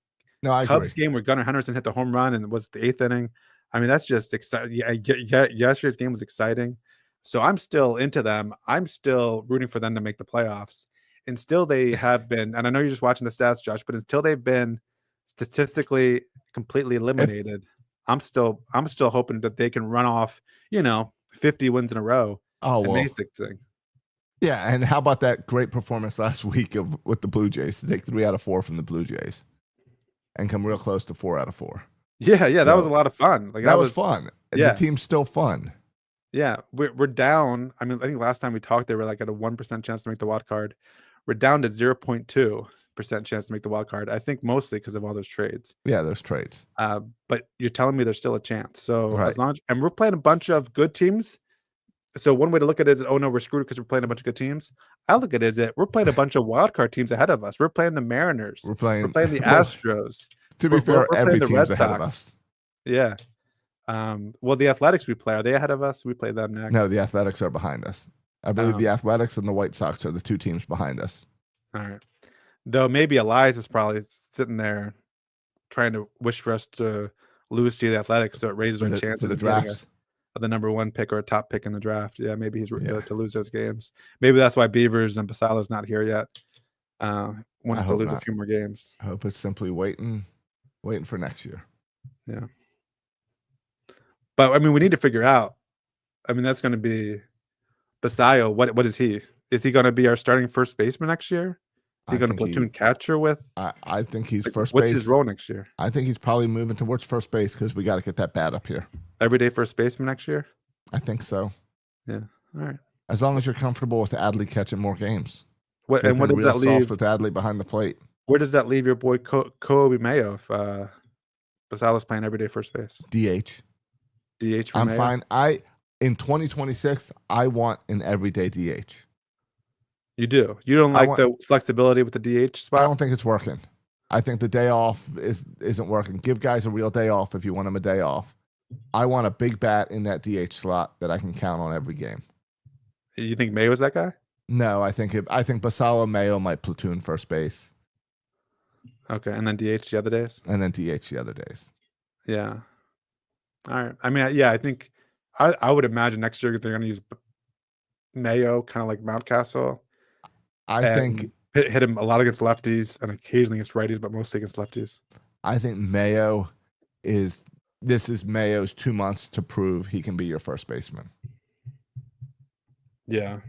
Cubs game where Gunnar Henderson hit the home run and it was the 8th inning. I mean, that's just exciting. Yeah, yesterday's game was exciting. So I'm still into them. I'm still rooting for them to make the playoffs. And still they have been, and I know you're just watching the stats, Josh, but until they've been statistically completely eliminated, I'm still hoping that they can run off, 50 wins in a row. Oh, well. Thing. Yeah, and how about that great performance last week with the Blue Jays to take 3 out of 4 from the Blue Jays and come real close to 4 out of 4. Yeah, so, that was a lot of fun. Like that was fun. And the team's still fun. Yeah, we're down. I mean, I think last time we talked, they were like at a 1% chance to make the wild card. We're down to 0.2% chance to make the wild card. I think mostly because of all those trades. Yeah, those trades. But you're telling me there's still a chance. So as long as, and we're playing a bunch of good teams. So one way to look at it is, oh no, we're screwed because we're playing a bunch of good teams. I look at it as we're playing a bunch of wild card teams ahead of us. We're playing the Mariners. We're playing the Astros. To be fair, every team's ahead of us. Yeah. Well, the Athletics we play, are they ahead of us? We play them next. No, the Athletics are behind us. I believe the Athletics and the White Sox are the 2 teams behind us. All right. Though maybe Elias is probably sitting there trying to wish for us to lose to the Athletics so it raises our chances of the drafts. Of the number 1 pick or a top pick in the draft. Yeah, maybe he's to lose those games. Maybe that's why Beavers and Basalo's not here yet. Wants to lose a few more games. I hope it's simply waiting for next year. Yeah. But I mean, we need to figure out. I mean, that's going to be Basayo. What is he? Is he going to be our starting first baseman next year? Is he going to platoon catcher with? I think he's first base. What's his role next year? I think he's probably moving towards first base because we got to get that bat up here. Everyday first baseman next year? I think so. Yeah. All right. As long as you're comfortable with Adley catching more games. What does that leave with Adley behind the plate? Where does that leave your boy Kobe Mayo? Basalo's playing every day first base. DH. DH for I'm Mayo? fine. In 2026, I want an everyday DH. You do. You don't like the flexibility with the DH spot? I don't think it's working. I think the day off isn't working. Give guys a real day off if you want them a day off. I want a big bat in that DH slot that I can count on every game. You think Mayo's that guy? No, I think Basalo Mayo might platoon first base. Okay, and then DH the other days? And then DH the other days. Yeah. All right. I mean, yeah, I think I would imagine next year they're going to use Mayo kind of like Mountcastle. I think hit him a lot against lefties and occasionally against righties, but mostly against lefties. I think Mayo is Mayo's 2 months to prove he can be your first baseman. Yeah.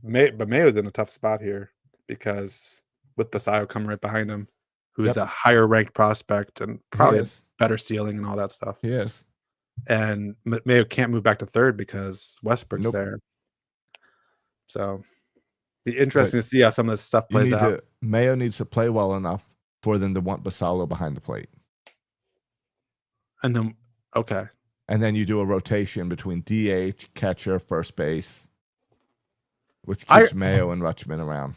But Mayo's in a tough spot here because with Basayo coming right behind him, who's a higher ranked prospect and probably a better ceiling and all that stuff. He is. And Mayo can't move back to third because Westbrook's there. So be interesting to see how some of this stuff plays out. Mayo needs to play well enough for them to want Basalo behind the plate. And then, okay. And then you do a rotation between DH, catcher, first base, which keeps Mayo and Rutschman around.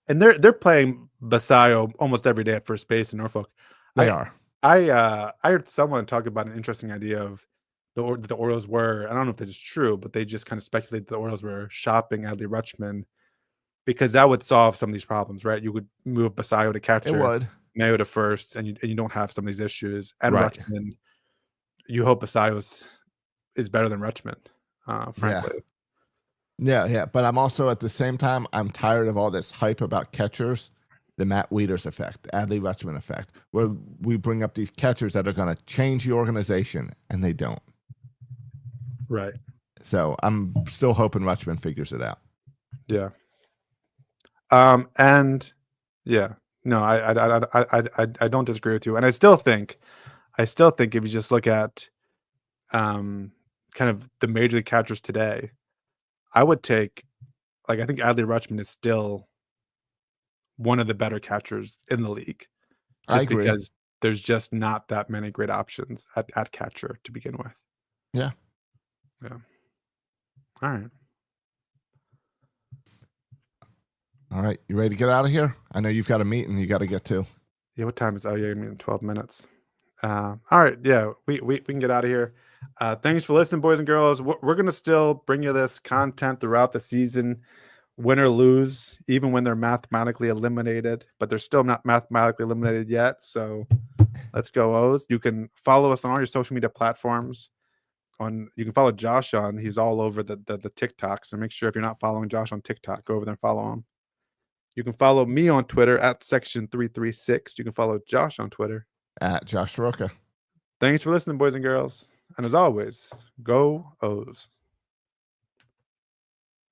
And they're playing Basayo almost every day at first base in Norfolk. They are. I heard someone talk about an interesting idea of the Orioles were, I don't know if this is true, but they just kind of speculated the Orioles were shopping Adley Rutschman because that would solve some of these problems, right? You would move Basayo to catcher, it would. Mayo to first, and you don't have some of these issues. And Rutschman, you hope Basayo is better than Rutschman, frankly. Yeah. But I'm also at the same time, I'm tired of all this hype about catchers, the Matt Wieters effect, Adley Rutschman effect, where we bring up these catchers that are going to change the organization, and they don't. Right. So I'm still hoping Rutschman figures it out. Yeah. And yeah, no, I don't disagree with you, and I still think if you just look at kind of the major league catchers today, I would take I think Adley Rutschman is still one of the better catchers in the league. I agree. Because there's just not that many great options at catcher to begin with. Yeah. All right. All right. You ready to get out of here? I know you've got a meeting you got to get to. Yeah. What time is? Oh, yeah, I mean 12 minutes. All right. Yeah, we can get out of here. Thanks for listening, boys and girls. We're gonna still bring you this content throughout the season, win or lose, even when they're mathematically eliminated. But they're still not mathematically eliminated yet. So let's go O's. You can follow us on all your social media platforms. You can follow Josh on. He's all over the TikTok. So make sure if you're not following Josh on TikTok, go over there and follow him. You can follow me on Twitter at Section336. You can follow Josh on Twitter at Josh Roca. Thanks for listening, boys and girls. And as always, go O's.